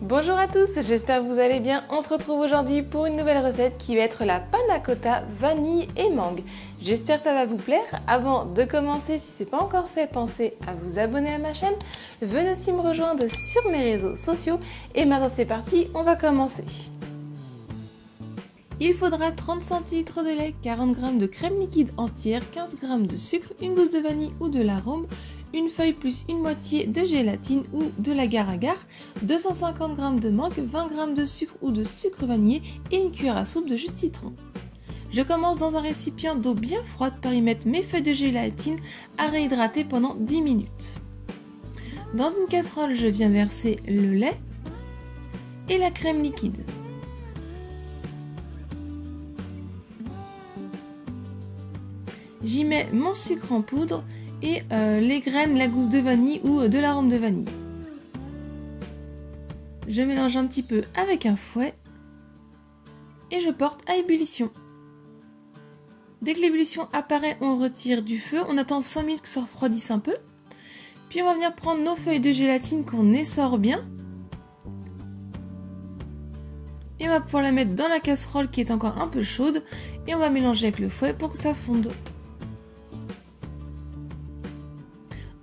Bonjour à tous, j'espère que vous allez bien. On se retrouve aujourd'hui pour une nouvelle recette qui va être la panna cotta vanille et mangue. J'espère que ça va vous plaire. Avant de commencer, si ce n'est pas encore fait, pensez à vous abonner à ma chaîne. Venez aussi me rejoindre sur mes réseaux sociaux. Et maintenant c'est parti, on va commencer. Il faudra 30 centilitres de lait, 40 g de crème liquide entière, 15 g de sucre, une gousse de vanille ou de l'arôme, une feuille plus une moitié de gélatine ou de l'agar-agar, 250 g de mangue, 20 g de sucre ou de sucre vanillé et une cuillère à soupe de jus de citron. Je commence dans un récipient d'eau bien froide par y mettre mes feuilles de gélatine à réhydrater pendant 10 minutes. Dans une casserole, je viens verser le lait et la crème liquide. J'y mets mon sucre en poudre et les graines, la gousse de vanille ou de l'arôme de vanille. Je mélange un petit peu avec un fouet et je porte à ébullition. Dès que l'ébullition apparaît, on retire du feu, on attend 5 minutes que ça refroidisse un peu. Puis on va venir prendre nos feuilles de gélatine qu'on essore bien. Et on va pouvoir la mettre dans la casserole qui est encore un peu chaude et on va mélanger avec le fouet pour que ça fonde.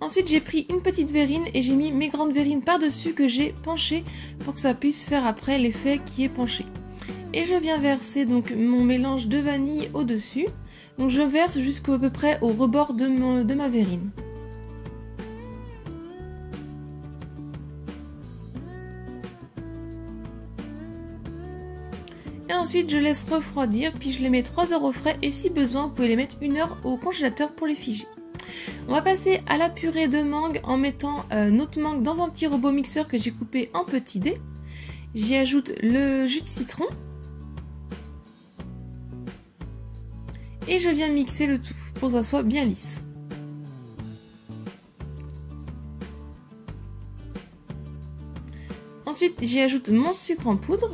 Ensuite, j'ai pris une petite verrine et j'ai mis mes grandes verrines par-dessus que j'ai penchées pour que ça puisse faire après l'effet qui est penché. Et je viens verser donc mon mélange de vanille au-dessus. Donc je verse jusqu'à peu près au rebord de ma verrine. Et ensuite, je laisse refroidir, puis je les mets 3 heures au frais et si besoin, vous pouvez les mettre 1 heure au congélateur pour les figer. On va passer à la purée de mangue en mettant notre mangue dans un petit robot mixeur que j'ai coupé en petits dés. J'y ajoute le jus de citron. Et je viens mixer le tout pour que ça soit bien lisse. Ensuite, j'y ajoute mon sucre en poudre.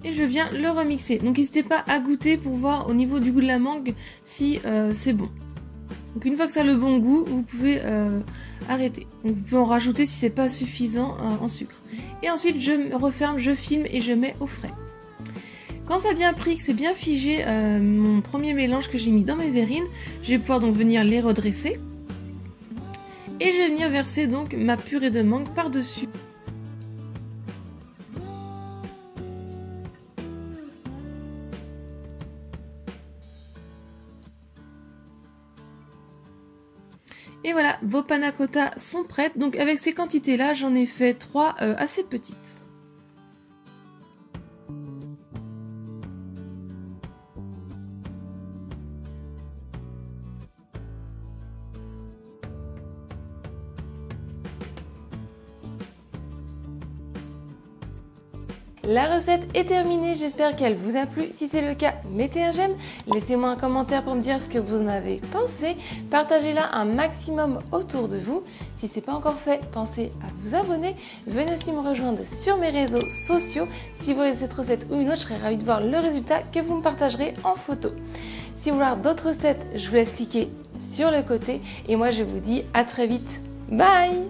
Et je viens le remixer. Donc n'hésitez pas à goûter pour voir au niveau du goût de la mangue si c'est bon. Donc une fois que ça a le bon goût, vous pouvez arrêter. Donc vous pouvez en rajouter si c'est pas suffisant en sucre. Et ensuite je referme, je filme et je mets au frais. Quand ça a bien pris, que c'est bien figé mon premier mélange que j'ai mis dans mes verrines, je vais pouvoir donc venir les redresser. Et je vais venir verser donc ma purée de mangue par-dessus. Et voilà, vos panna cotta sont prêtes. Donc avec ces quantités-là, j'en ai fait 3 assez petites. La recette est terminée, j'espère qu'elle vous a plu. Si c'est le cas, mettez un j'aime, laissez-moi un commentaire pour me dire ce que vous en avez pensé. Partagez-la un maximum autour de vous. Si ce n'est pas encore fait, pensez à vous abonner. Venez aussi me rejoindre sur mes réseaux sociaux. Si vous voyez cette recette ou une autre, je serais ravie de voir le résultat que vous me partagerez en photo. Si vous voulez voir d'autres recettes, je vous laisse cliquer sur le côté. Et moi, je vous dis à très vite. Bye!